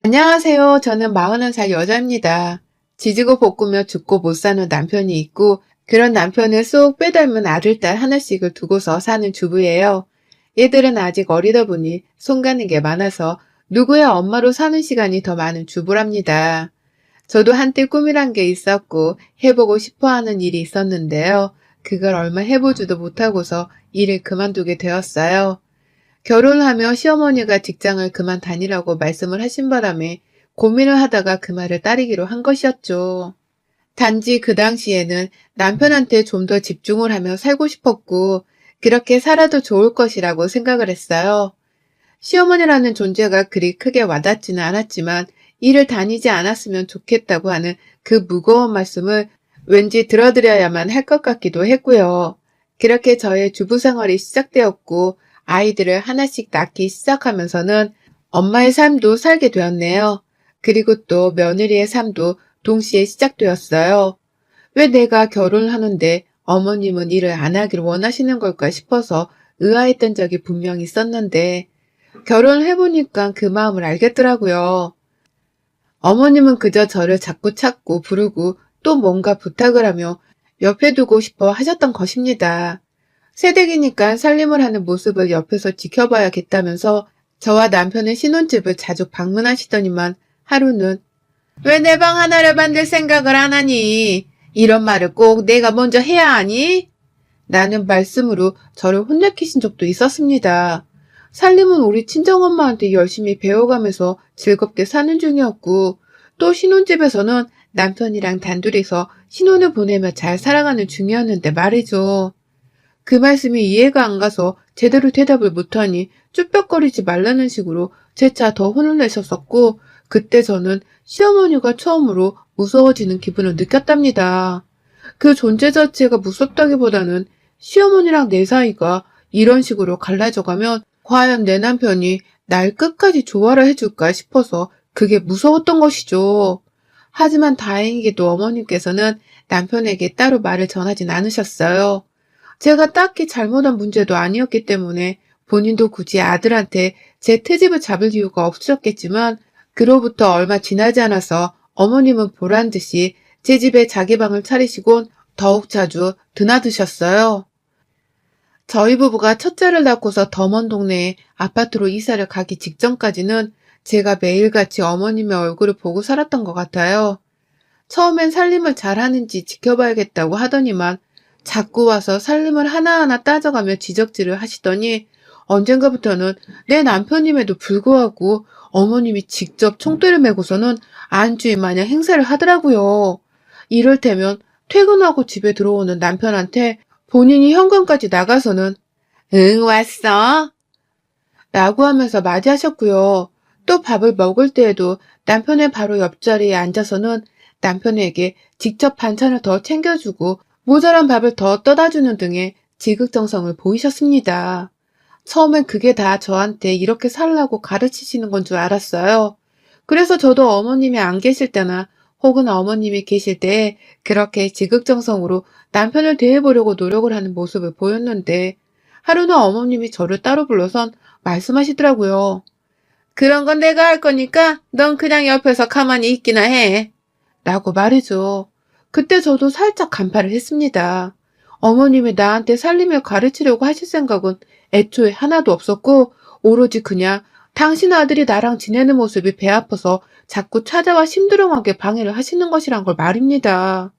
안녕하세요. 저는 41살 여자입니다. 지지고 볶으며 죽고 못 사는 남편이 있고 그런 남편을 쏙 빼닮은 아들, 딸 하나씩을 두고서 사는 주부예요. 얘들은 아직 어리다 보니 손 가는 게 많아서 누구야 엄마로 사는 시간이 더 많은 주부랍니다. 저도 한때 꿈이란 게 있었고 해보고 싶어 하는 일이 있었는데요. 그걸 얼마 해보지도 못하고서 일을 그만두게 되었어요. 결혼을 하며 시어머니가 직장을 그만 다니라고 말씀을 하신 바람에 고민을 하다가 그 말을 따르기로 한 것이었죠. 단지 그 당시에는 남편한테 좀 더 집중을 하며 살고 싶었고, 그렇게 살아도 좋을 것이라고 생각을 했어요. 시어머니라는 존재가 그리 크게 와닿지는 않았지만, 일을 다니지 않았으면 좋겠다고 하는 그 무거운 말씀을 왠지 들어드려야만 할 것 같기도 했고요. 그렇게 저의 주부 생활이 시작되었고, 아이들을 하나씩 낳기 시작하면서는 엄마의 삶도 살게 되었네요. 그리고 또 며느리의 삶도 동시에 시작되었어요. 왜 내가 결혼을 하는데 어머님은 일을 안 하길 원하시는 걸까 싶어서 의아했던 적이 분명히 있었는데, 결혼을 해보니까 그 마음을 알겠더라고요. 어머님은 그저 저를 자꾸 찾고 부르고 또 뭔가 부탁을 하며 옆에 두고 싶어 하셨던 것입니다. 새댁이니까 살림을 하는 모습을 옆에서 지켜봐야겠다면서 저와 남편의 신혼집을 자주 방문하시더니만 하루는 왜 내 방 하나를 만들 생각을 안 하니? 이런 말을 꼭 내가 먼저 해야 하니? 라는 말씀으로 저를 혼내키신 적도 있었습니다. 살림은 우리 친정엄마한테 열심히 배워가면서 즐겁게 사는 중이었고, 또 신혼집에서는 남편이랑 단둘이서 신혼을 보내며 잘 살아가는 중이었는데 말이죠. 그 말씀이 이해가 안 가서 제대로 대답을 못하니 쭈뼛거리지 말라는 식으로 재차 더 혼을 내셨었고, 그때 저는 시어머니가 처음으로 무서워지는 기분을 느꼈답니다. 그 존재 자체가 무섭다기보다는 시어머니랑 내 사이가 이런 식으로 갈라져가면 과연 내 남편이 날 끝까지 좋아라 해줄까 싶어서 그게 무서웠던 것이죠. 하지만 다행히도 어머님께서는 남편에게 따로 말을 전하진 않으셨어요. 제가 딱히 잘못한 문제도 아니었기 때문에 본인도 굳이 아들한테 제 트집을 잡을 이유가 없으셨겠지만, 그로부터 얼마 지나지 않아서 어머님은 보란 듯이 제 집에 자기 방을 차리시곤 더욱 자주 드나드셨어요. 저희 부부가 첫째를 낳고서 더 먼 동네에 아파트로 이사를 가기 직전까지는 제가 매일같이 어머님의 얼굴을 보고 살았던 것 같아요. 처음엔 살림을 잘하는지 지켜봐야겠다고 하더니만 자꾸 와서 살림을 하나하나 따져가며 지적질을 하시더니 언젠가부터는 내 남편임에도 불구하고 어머님이 직접 총대를 메고서는 안주인 마냥 행세를 하더라고요. 이를테면 퇴근하고 집에 들어오는 남편한테 본인이 현관까지 나가서는 응, 왔어? 라고 하면서 맞이하셨고요. 또 밥을 먹을 때에도 남편의 바로 옆자리에 앉아서는 남편에게 직접 반찬을 더 챙겨주고 모자란 밥을 더 떠다주는 등의 지극정성을 보이셨습니다. 처음엔 그게 다 저한테 이렇게 살라고 가르치시는 건 줄 알았어요. 그래서 저도 어머님이 안 계실 때나 혹은 어머님이 계실 때 그렇게 지극정성으로 남편을 대해보려고 노력을 하는 모습을 보였는데, 하루는 어머님이 저를 따로 불러선 말씀하시더라고요. 그런 건 내가 할 거니까 넌 그냥 옆에서 가만히 있기나 해. 라고 말이죠. 그때 저도 살짝 간파를 했습니다. 어머님이 나한테 살림을 가르치려고 하실 생각은 애초에 하나도 없었고, 오로지 그냥 당신 아들이 나랑 지내는 모습이 배 아파서 자꾸 찾아와 심드렁하게 방해를 하시는 것이란 걸 말입니다.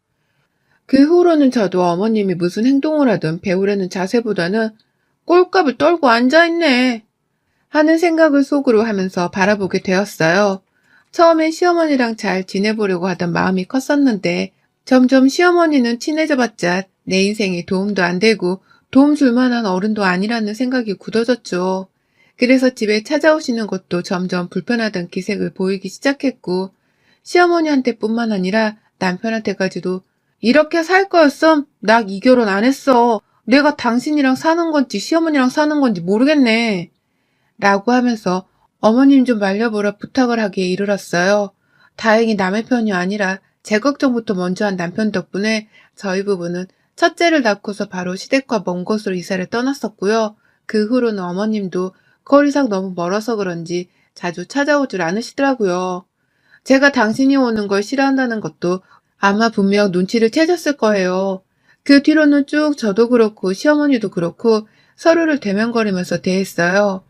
그 후로는 저도 어머님이 무슨 행동을 하든 배우려는 자세보다는 꼴값을 떨고 앉아있네 하는 생각을 속으로 하면서 바라보게 되었어요. 처음엔 시어머니랑 잘 지내보려고 하던 마음이 컸었는데 점점 시어머니는 친해져봤자 내 인생에 도움도 안 되고 도움 줄 만한 어른도 아니라는 생각이 굳어졌죠. 그래서 집에 찾아오시는 것도 점점 불편하던 기색을 보이기 시작했고, 시어머니한테뿐만 아니라 남편한테까지도 이렇게 살 거였음 나 이 결혼 안 했어. 내가 당신이랑 사는 건지 시어머니랑 사는 건지 모르겠네. 라고 하면서 어머님 좀 말려보라 부탁을 하기에 이르렀어요. 다행히 남의 편이 아니라 제 걱정부터 먼저 한 남편 덕분에 저희 부부는 첫째를 낳고서 바로 시댁과 먼 곳으로 이사를 떠났었고요. 그 후로는 어머님도 거리상 너무 멀어서 그런지 자주 찾아오질 않으시더라고요. 제가 당신이 오는 걸 싫어한다는 것도 아마 분명 눈치를 채셨을 거예요. 그 뒤로는 쭉 저도 그렇고 시어머니도 그렇고 서로를 대면거리면서 대했어요.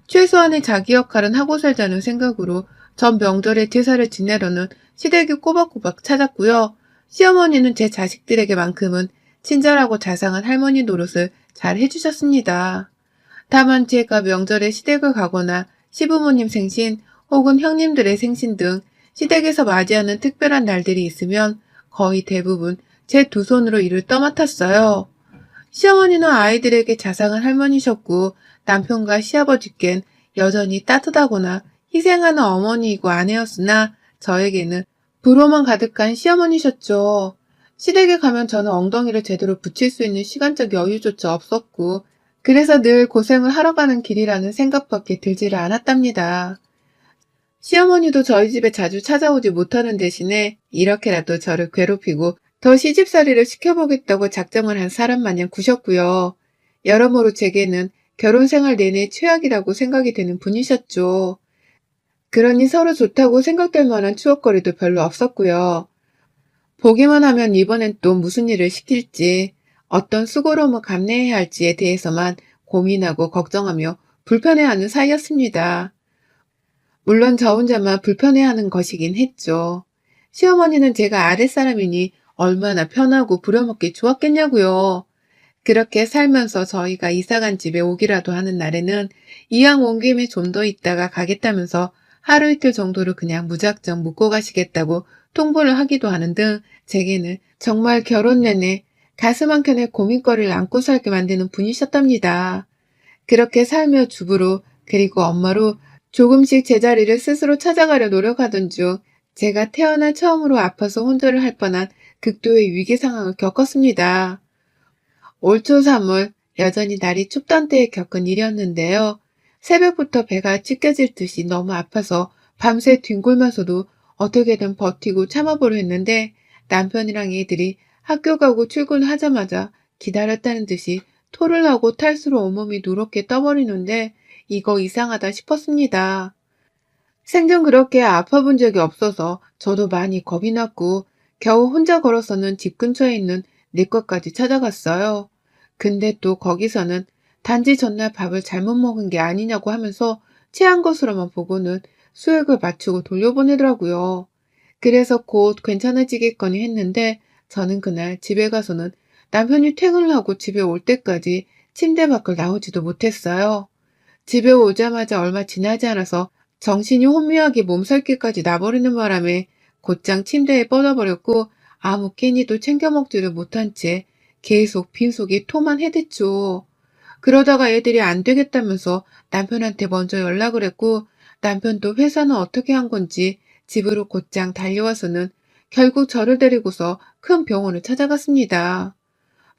최소한의 자기 역할은 하고 살자는 생각으로 전 명절에 제사를 지내려는 시댁이 꼬박꼬박 찾았고요. 시어머니는 제 자식들에게만큼은 친절하고 자상한 할머니 노릇을 잘 해주셨습니다. 다만 제가 명절에 시댁을 가거나 시부모님 생신 혹은 형님들의 생신 등 시댁에서 맞이하는 특별한 날들이 있으면 거의 대부분 제 두 손으로 일을 떠맡았어요. 시어머니는 아이들에게 자상한 할머니셨고 남편과 시아버지께는 여전히 따뜻하거나 희생하는 어머니이고 아내였으나 저에게는 불호만 가득한 시어머니셨죠. 시댁에 가면 저는 엉덩이를 제대로 붙일 수 있는 시간적 여유조차 없었고 그래서 늘 고생을 하러 가는 길이라는 생각밖에 들지를 않았답니다. 시어머니도 저희 집에 자주 찾아오지 못하는 대신에 이렇게라도 저를 괴롭히고 더 시집살이를 시켜보겠다고 작정을 한 사람 마냥 구셨고요. 여러모로 제게는 결혼 생활 내내 최악이라고 생각이 되는 분이셨죠. 그러니 서로 좋다고 생각될 만한 추억거리도 별로 없었고요. 보기만 하면 이번엔 또 무슨 일을 시킬지, 어떤 수고로움을 감내해야 할지에 대해서만 고민하고 걱정하며 불편해하는 사이였습니다. 물론 저 혼자만 불편해하는 것이긴 했죠. 시어머니는 제가 아랫사람이니 얼마나 편하고 부려먹기 좋았겠냐고요. 그렇게 살면서 저희가 이사간 집에 오기라도 하는 날에는 이왕 온 김에 좀 더 있다가 가겠다면서 하루 이틀 정도를 그냥 무작정 묵고 가시겠다고 통보를 하기도 하는 등 제게는 정말 결혼 내내 가슴 한켠에 고민거리를 안고 살게 만드는 분이셨답니다. 그렇게 살며 주부로 그리고 엄마로 조금씩 제자리를 스스로 찾아가려 노력하던 중 제가 태어나 처음으로 아파서 혼절을 할 뻔한 극도의 위기 상황을 겪었습니다. 올 초 3월 여전히 날이 춥던 때에 겪은 일이었는데요. 새벽부터 배가 찢겨질 듯이 너무 아파서 밤새 뒹굴면서도 어떻게든 버티고 참아보려 했는데 남편이랑 애들이 학교 가고 출근하자마자 기다렸다는 듯이 토를 하고 탈수로 온몸이 누렇게 떠버리는데 이거 이상하다 싶었습니다. 생전 그렇게 아파본 적이 없어서 저도 많이 겁이 났고 겨우 혼자 걸어서는 집 근처에 있는 내과까지 찾아갔어요. 근데 또 거기서는 단지 전날 밥을 잘못 먹은 게 아니냐고 하면서 체한 것으로만 보고는 수액을 맞추고 돌려보내더라고요. 그래서 곧 괜찮아지겠거니 했는데 저는 그날 집에 가서는 남편이 퇴근을 하고 집에 올 때까지 침대 밖을 나오지도 못했어요. 집에 오자마자 얼마 지나지 않아서 정신이 혼미하게 몸살기까지 나버리는 바람에 곧장 침대에 뻗어버렸고 아무 끼니도 챙겨 먹지를 못한 채 계속 빈속에 토만 해댔죠. 그러다가 애들이 안 되겠다면서 남편한테 먼저 연락을 했고 남편도 회사는 어떻게 한 건지 집으로 곧장 달려와서는 결국 저를 데리고서 큰 병원을 찾아갔습니다.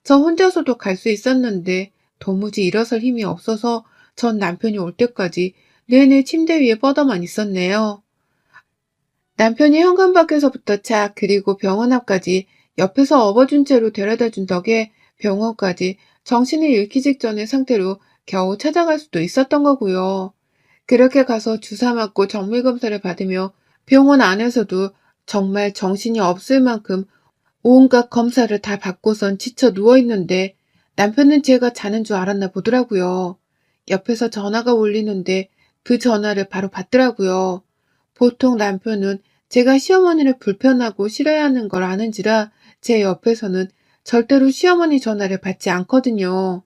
저 혼자서도 갈 수 있었는데 도무지 일어설 힘이 없어서 전 남편이 올 때까지 내내 침대 위에 뻗어만 있었네요. 남편이 현관 밖에서부터 차 그리고 병원 앞까지 옆에서 업어준 채로 데려다준 덕에 병원까지 정신을 잃기 직전의 상태로 겨우 찾아갈 수도 있었던 거고요. 그렇게 가서 주사 맞고 정밀검사를 받으며 병원 안에서도 정말 정신이 없을 만큼 온갖 검사를 다 받고선 지쳐 누워있는데 남편은 제가 자는 줄 알았나 보더라고요. 옆에서 전화가 울리는데 그 전화를 바로 받더라고요. 보통 남편은 제가 시어머니를 불편하고 싫어하는 걸 아는지라 제 옆에서는 절대로 시어머니 전화를 받지 않거든요.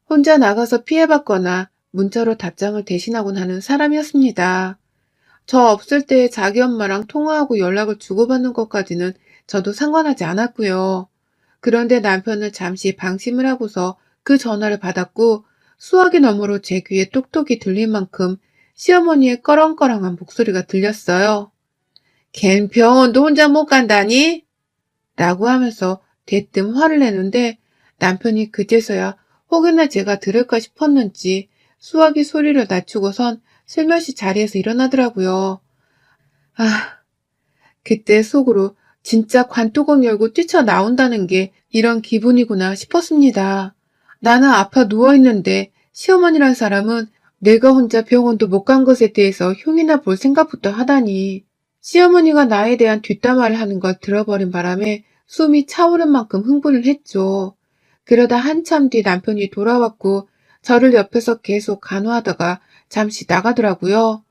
혼자 나가서 피해받거나 문자로 답장을 대신하곤 하는 사람이었습니다. 저 없을 때 자기 엄마랑 통화하고 연락을 주고받는 것까지는 저도 상관하지 않았고요. 그런데 남편은 잠시 방심을 하고서 그 전화를 받았고 수화기 너머로 제 귀에 똑똑히 들릴 만큼 시어머니의 꺼렁꺼렁한 목소리가 들렸어요. 걘 병원도 혼자 못 간다니? 라고 하면서 대뜸 화를 내는데 남편이 그제서야 혹여나 제가 들을까 싶었는지 수화기 소리를 낮추고선 슬며시 자리에서 일어나더라고요. 아, 그때 속으로 진짜 관뚜껑 열고 뛰쳐나온다는 게 이런 기분이구나 싶었습니다. 나는 아파 누워있는데 시어머니란 사람은 내가 혼자 병원도 못 간 것에 대해서 흉이나 볼 생각부터 하다니. 시어머니가 나에 대한 뒷담화를 하는 걸 들어버린 바람에 숨이 차오른 만큼 흥분을 했죠. 그러다 한참 뒤 남편이 돌아왔고 저를 옆에서 계속 간호하다가 잠시 나가더라고요.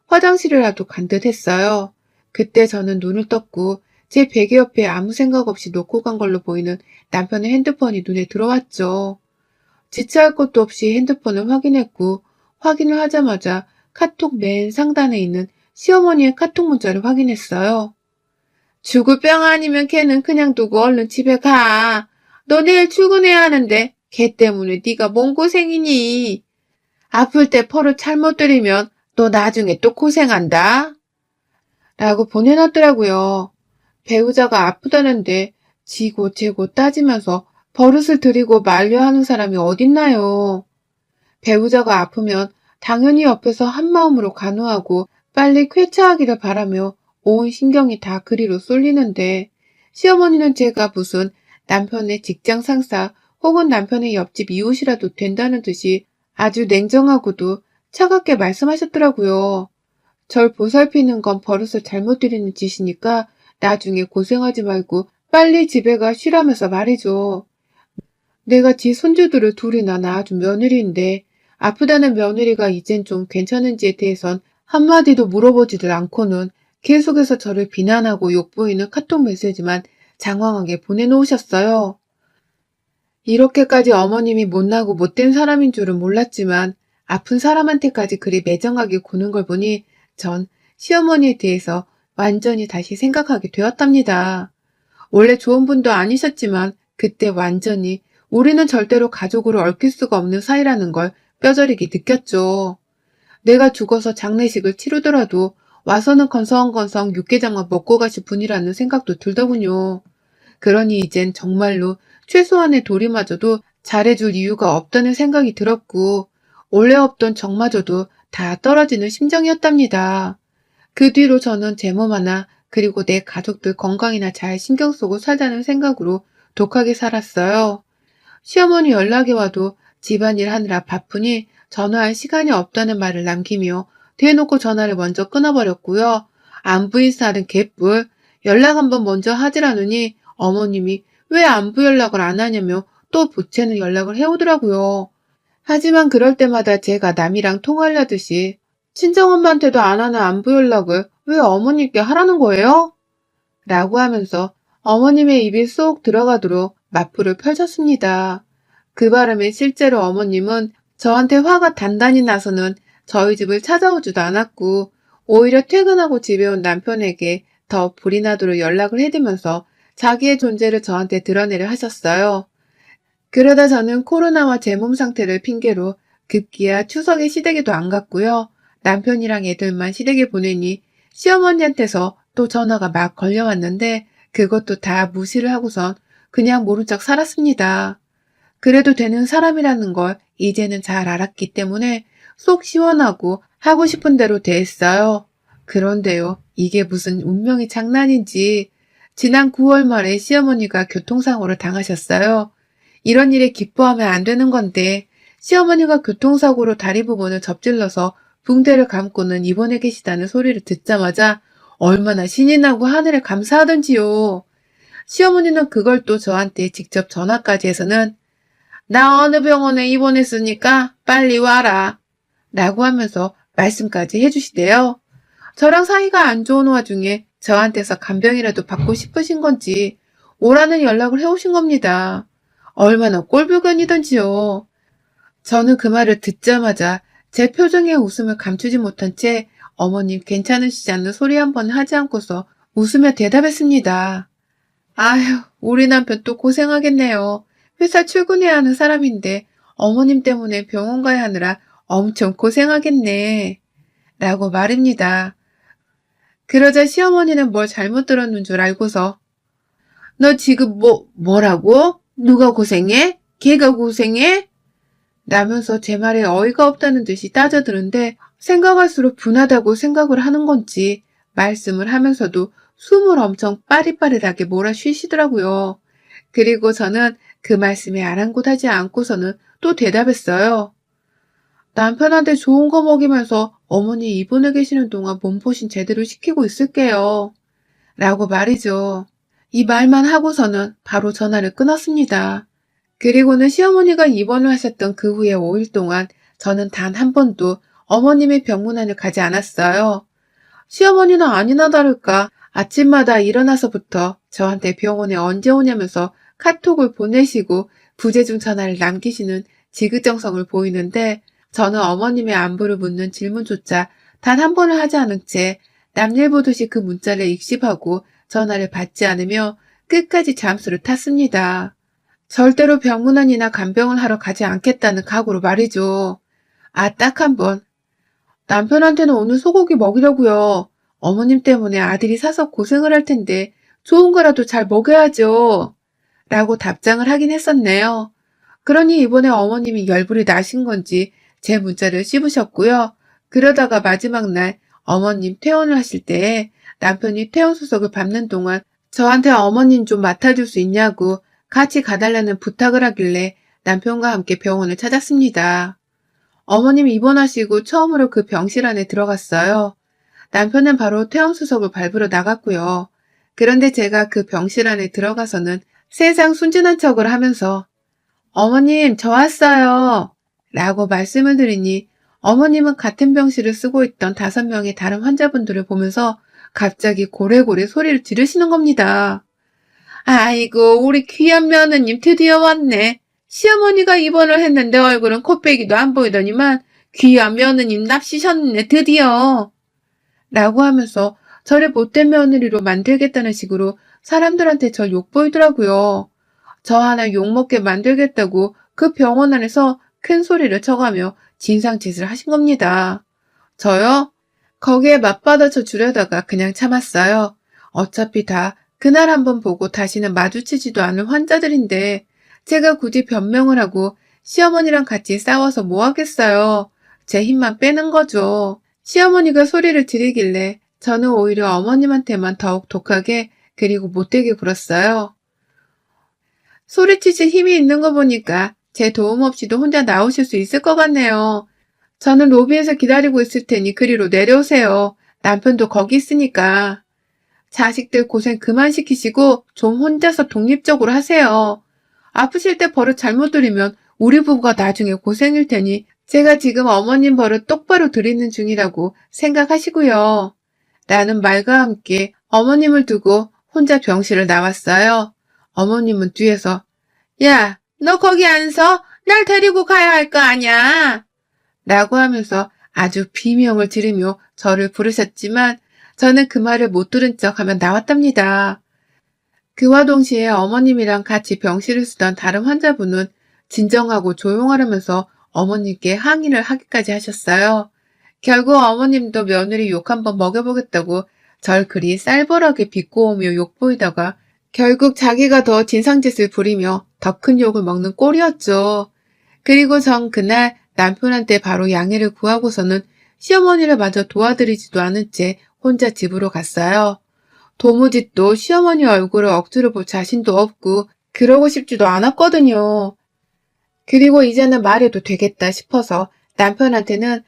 화장실이라도 간 듯 했어요. 그때 저는 눈을 떴고 제 베개 옆에 아무 생각 없이 놓고 간 걸로 보이는 남편의 핸드폰이 눈에 들어왔죠. 지체할 것도 없이 핸드폰을 확인했고 확인을 하자마자 카톡 맨 상단에 있는 시어머니의 카톡 문자를 확인했어요. 죽을 병 아니면 걔는 그냥 두고 얼른 집에 가. 너 내일 출근해야 하는데 걔 때문에 네가 뭔 고생이니. 아플 때 퍼를 잘못 들이면 너 나중에 또 고생한다. 라고 보내놨더라고요. 배우자가 아프다는데 지고 재고 따지면서 버릇을 들이고 만류하는 사람이 어딨나요. 배우자가 아프면 당연히 옆에서 한마음으로 간호하고 빨리 쾌차하기를 바라며 온 신경이 다 그리로 쏠리는데 시어머니는 제가 무슨 남편의 직장 상사 혹은 남편의 옆집 이웃이라도 된다는 듯이 아주 냉정하고도 차갑게 말씀하셨더라고요. 절 보살피는 건 버릇을 잘못 들이는 짓이니까 나중에 고생하지 말고 빨리 집에 가 쉬라면서 말이죠. 내가 지 손주들을 둘이나 낳아준 며느리인데 아프다는 며느리가 이젠 좀 괜찮은지에 대해선 한마디도 물어보지들 않고는 계속해서 저를 비난하고 욕보이는 카톡 메시지만 장황하게 보내놓으셨어요. 이렇게까지 어머님이 못나고 못된 사람인 줄은 몰랐지만 아픈 사람한테까지 그리 매정하게 구는 걸 보니 전 시어머니에 대해서 완전히 다시 생각하게 되었답니다. 원래 좋은 분도 아니셨지만 그때 완전히 우리는 절대로 가족으로 얽힐 수가 없는 사이라는 걸 뼈저리게 느꼈죠. 내가 죽어서 장례식을 치르더라도 와서는 건성건성 육개장만 먹고 가실 분이라는 생각도 들더군요. 그러니 이젠 정말로 최소한의 도리마저도 잘해줄 이유가 없다는 생각이 들었고 원래 없던 정마저도 다 떨어지는 심정이었답니다. 그 뒤로 저는 제 몸 하나 그리고 내 가족들 건강이나 잘 신경 쓰고 살자는 생각으로 독하게 살았어요. 시어머니 연락이 와도 집안일 하느라 바쁘니 전화할 시간이 없다는 말을 남기며 대놓고 전화를 먼저 끊어버렸고요. 안부 인사는 개뿔, 연락 한번 먼저 하지라느니 어머님이 왜 안부 연락을 안 하냐며 또 보채는 연락을 해오더라고요. 하지만 그럴 때마다 제가 남이랑 통화하려듯이 친정엄마한테도 안 하는 안부 연락을 왜 어머님께 하라는 거예요? 라고 하면서 어머님의 입이 쏙 들어가도록 맞불을 펼쳤습니다. 그 바람에 실제로 어머님은 저한테 화가 단단히 나서는 저희 집을 찾아오지도 않았고 오히려 퇴근하고 집에 온 남편에게 더 불이 나도록 연락을 해대면서 자기의 존재를 저한테 드러내려 하셨어요. 그러다 저는 코로나와 제 몸 상태를 핑계로 급기야 추석에 시댁에도 안 갔고요. 남편이랑 애들만 시댁에 보내니 시어머니한테서 또 전화가 막 걸려왔는데 그것도 다 무시를 하고선 그냥 모른 척 살았습니다. 그래도 되는 사람이라는 걸 이제는 잘 알았기 때문에 속 시원하고 하고 싶은 대로 대했어요. 그런데요, 이게 무슨 운명이 장난인지 지난 9월 말에 시어머니가 교통사고를 당하셨어요. 이런 일에 기뻐하면 안 되는 건데 시어머니가 교통사고로 다리 부분을 접질러서 붕대를 감고는 입원해 계시다는 소리를 듣자마자 얼마나 신이 나고 하늘에 감사하던지요. 시어머니는 그걸 또 저한테 직접 전화까지 해서는 나 어느 병원에 입원했으니까 빨리 와라 라고 하면서 말씀까지 해주시대요. 저랑 사이가 안 좋은 와중에 저한테서 간병이라도 받고 싶으신 건지 오라는 연락을 해오신 겁니다. 얼마나 꼴불견이던지요. 저는 그 말을 듣자마자 제 표정에 웃음을 감추지 못한 채 어머님 괜찮으시지 않는 소리 한 번 하지 않고서 웃으며 대답했습니다. 아휴, 우리 남편 또 고생하겠네요. 회사 출근해야 하는 사람인데 어머님 때문에 병원 가야 하느라 엄청 고생하겠네. 라고 말입니다. 그러자 시어머니는 뭘 잘못 들었는 줄 알고서 너 지금 뭐라고? 누가 고생해? 걔가 고생해? 라면서 제 말에 어이가 없다는 듯이 따져드는데 생각할수록 분하다고 생각을 하는 건지 말씀을 하면서도 숨을 엄청 빠릿빠릿하게 몰아쉬시더라고요. 그리고 저는 그 말씀에 아랑곳하지 않고서는 또 대답했어요. 남편한테 좋은 거 먹이면서 어머니 입원해 계시는 동안 몸보신 제대로 시키고 있을게요. 라고 말이죠. 이 말만 하고서는 바로 전화를 끊었습니다. 그리고는 시어머니가 입원을 하셨던 그 후에 5일 동안 저는 단 한 번도 어머님의 병문안을 가지 않았어요. 시어머니는 아니나 다를까 아침마다 일어나서부터 저한테 병원에 언제 오냐면서 카톡을 보내시고 부재중 전화를 남기시는 지극정성을 보이는데 저는 어머님의 안부를 묻는 질문조차 단 한 번을 하지 않은 채 남일 보듯이 그 문자를 익십하고 전화를 받지 않으며 끝까지 잠수를 탔습니다. 절대로 병문안이나 간병을 하러 가지 않겠다는 각오로 말이죠. 아, 딱 한 번. 남편한테는 오늘 소고기 먹이려고요. 어머님 때문에 아들이 사서 고생을 할 텐데 좋은 거라도 잘 먹여야죠. 라고 답장을 하긴 했었네요. 그러니 이번에 어머님이 열불이 나신 건지 제 문자를 씹으셨고요. 그러다가 마지막 날 어머님 퇴원을 하실 때에 남편이 퇴원 수속을 밟는 동안 저한테 어머님 좀 맡아줄 수 있냐고 같이 가달라는 부탁을 하길래 남편과 함께 병원을 찾았습니다. 어머님 입원하시고 처음으로 그 병실 안에 들어갔어요. 남편은 바로 퇴원수속을 밟으러 나갔고요. 그런데 제가 그 병실 안에 들어가서는 세상 순진한 척을 하면서 어머님 저 왔어요 라고 말씀을 드리니 어머님은 같은 병실을 쓰고 있던 5명의 다른 환자분들을 보면서 갑자기 고래고래 소리를 지르시는 겁니다. 아이고 우리 귀한 며느님 드디어 왔네. 시어머니가 입원을 했는데 얼굴은 코빼기도 안 보이더니만 귀한 며느님 납치셨네 드디어. 라고 하면서 저를 못된 며느리로 만들겠다는 식으로 사람들한테 절 욕보이더라고요. 저 하나 욕먹게 만들겠다고 그 병원 안에서 큰 소리를 쳐가며 진상짓을 하신 겁니다. 저요? 거기에 맞받아쳐 주려다가 그냥 참았어요. 어차피 다 그날 한번 보고 다시는 마주치지도 않을 환자들인데 제가 굳이 변명을 하고 시어머니랑 같이 싸워서 뭐 하겠어요. 제 힘만 빼는 거죠. 시어머니가 소리를 지르길래 저는 오히려 어머님한테만 더욱 독하게 그리고 못되게 굴었어요. 소리치실 힘이 있는 거 보니까 제 도움 없이도 혼자 나오실 수 있을 것 같네요. 저는 로비에서 기다리고 있을 테니 그리로 내려오세요. 남편도 거기 있으니까. 자식들 고생 그만 시키시고 좀 혼자서 독립적으로 하세요. 아프실 때 버릇 잘못 들이면 우리 부부가 나중에 고생일 테니 제가 지금 어머님 버릇 똑바로 들이는 중이라고 생각하시고요. 라는 말과 함께 어머님을 두고 혼자 병실을 나왔어요. 어머님은 뒤에서 야, 너 거기 안 서? 날 데리고 가야 할 거 아냐? 라고 하면서 아주 비명을 지르며 저를 부르셨지만 저는 그 말을 못 들은 척 하면 나왔답니다. 그와 동시에 어머님이랑 같이 병실을 쓰던 다른 환자분은 진정하고 조용하려면서 어머님께 항의를 하기까지 하셨어요. 결국 어머님도 며느리 욕 한번 먹여보겠다고 절 그리 쌀벌하게 비꼬으며 욕보이다가 결국 자기가 더 진상짓을 부리며 더 큰 욕을 먹는 꼴이었죠. 그리고 전 그날 남편한테 바로 양해를 구하고서는 시어머니를 마저 도와드리지도 않은 채 혼자 집으로 갔어요. 도무지 또 시어머니 얼굴을 억지로 볼 자신도 없고 그러고 싶지도 않았거든요. 그리고 이제는 말해도 되겠다 싶어서 남편한테는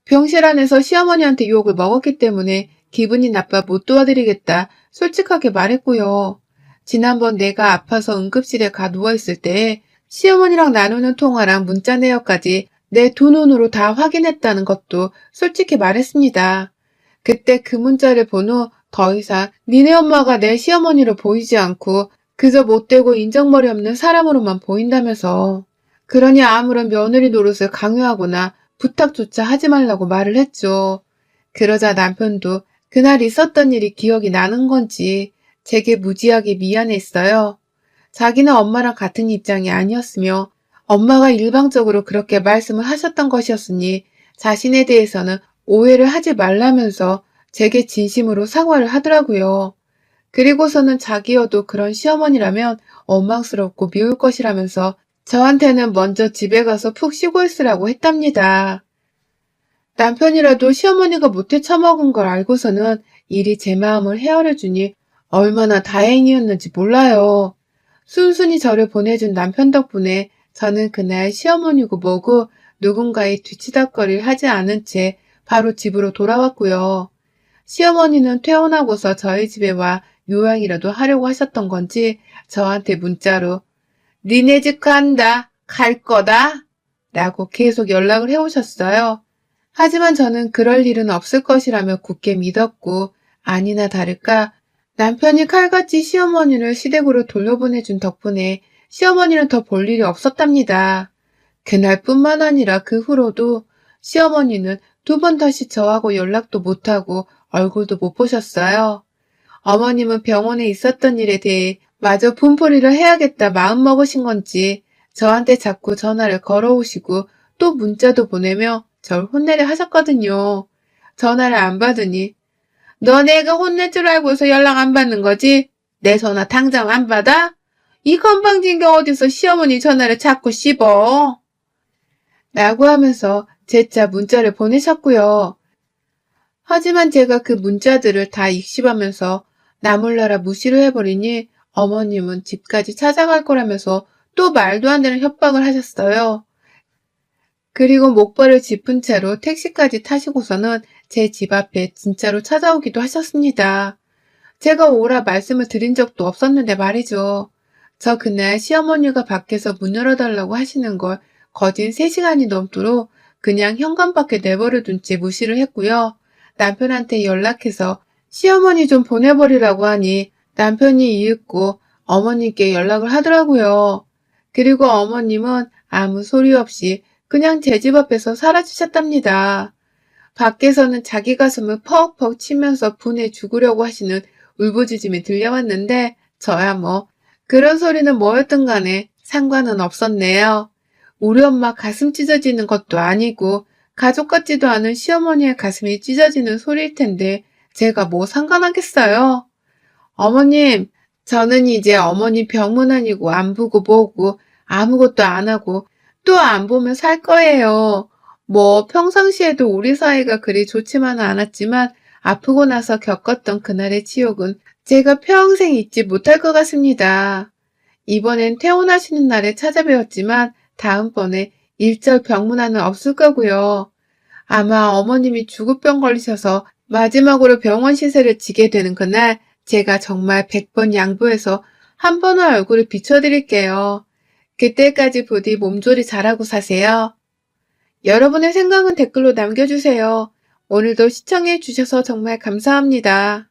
병실 안에서 시어머니한테 욕을 먹었기 때문에 기분이 나빠 못 도와드리겠다 솔직하게 말했고요. 지난번 내가 아파서 응급실에 가 누워있을 때 시어머니랑 나누는 통화랑 문자 내역까지 내 두 눈으로 다 확인했다는 것도 솔직히 말했습니다. 그때 그 문자를 본 후 더 이상 니네 엄마가 내 시어머니로 보이지 않고 그저 못되고 인정머리 없는 사람으로만 보인다면서. 그러니 아무런 며느리 노릇을 강요하거나 부탁조차 하지 말라고 말을 했죠. 그러자 남편도 그날 있었던 일이 기억이 나는 건지 제게 무지하게 미안했어요. 자기는 엄마랑 같은 입장이 아니었으며 엄마가 일방적으로 그렇게 말씀을 하셨던 것이었으니 자신에 대해서는 오해를 하지 말라면서 제게 진심으로 사과를 하더라고요. 그리고서는 자기여도 그런 시어머니라면 원망스럽고 미울 것이라면서 저한테는 먼저 집에 가서 푹 쉬고 있으라고 했답니다. 남편이라도 시어머니가 못해 처먹은 걸 알고서는 일이 제 마음을 헤아려주니 얼마나 다행이었는지 몰라요. 순순히 저를 보내준 남편 덕분에 저는 그날 시어머니고 뭐고 누군가의 뒤치다꺼리를 하지 않은 채 바로 집으로 돌아왔고요. 시어머니는 퇴원하고서 저희 집에 와 요양이라도 하려고 하셨던 건지 저한테 문자로 니네 집 간다. 갈 거다. 라고 계속 연락을 해오셨어요. 하지만 저는 그럴 일은 없을 것이라며 굳게 믿었고 아니나 다를까 남편이 칼같이 시어머니를 시댁으로 돌려보내준 덕분에 시어머니는 더 볼 일이 없었답니다. 그날뿐만 아니라 그 후로도 시어머니는 두 번 다시 저하고 연락도 못하고 얼굴도 못 보셨어요. 어머님은 병원에 있었던 일에 대해 마저 분풀이를 해야겠다 마음먹으신 건지 저한테 자꾸 전화를 걸어오시고 또 문자도 보내며 절 혼내려 하셨거든요. 전화를 안 받으니 너 내가 혼낼 줄 알고서 연락 안 받는 거지? 내 전화 당장 안 받아? 이 건방진 게 어디서 시어머니 전화를 자꾸 씹어? 라고 하면서 재차 문자를 보내셨고요. 하지만 제가 그 문자들을 다 익십하면서 나몰라라 무시를 해버리니 어머님은 집까지 찾아갈 거라면서 또 말도 안 되는 협박을 하셨어요. 그리고 목발을 짚은 채로 택시까지 타시고서는 제 집 앞에 진짜로 찾아오기도 하셨습니다. 제가 오라 말씀을 드린 적도 없었는데 말이죠. 저 그날 시어머니가 밖에서 문 열어달라고 하시는 걸 거진 3시간이 넘도록 그냥 현관 밖에 내버려 둔 채 무시를 했고요. 남편한테 연락해서 시어머니 좀 보내버리라고 하니 남편이 이윽고 어머님께 연락을 하더라고요. 그리고 어머님은 아무 소리 없이 그냥 제 집 앞에서 사라지셨답니다. 밖에서는 자기 가슴을 퍽퍽 치면서 분해 죽으려고 하시는 울부짖음이 들려왔는데 저야 뭐 그런 소리는 뭐였든 간에 상관은 없었네요. 우리 엄마 가슴 찢어지는 것도 아니고 가족 같지도 않은 시어머니의 가슴이 찢어지는 소리일 텐데 제가 뭐 상관하겠어요? 어머님, 저는 이제 어머니 병문안이고 안 보고 뭐고 아무것도 안 하고 또 안 보면 살 거예요. 뭐 평상시에도 우리 사이가 그리 좋지만은 않았지만 아프고 나서 겪었던 그날의 치욕은 제가 평생 잊지 못할 것 같습니다. 이번엔 퇴원하시는 날에 찾아뵈었지만 다음번에 일절 병문안은 없을 거고요. 아마 어머님이 죽을병 걸리셔서 마지막으로 병원 시세를 지게 되는 그날 제가 정말 100번 양보해서 한 번은 얼굴을 비춰드릴게요. 그때까지 부디 몸조리 잘하고 사세요. 여러분의 생각은 댓글로 남겨주세요. 오늘도 시청해 주셔서 정말 감사합니다.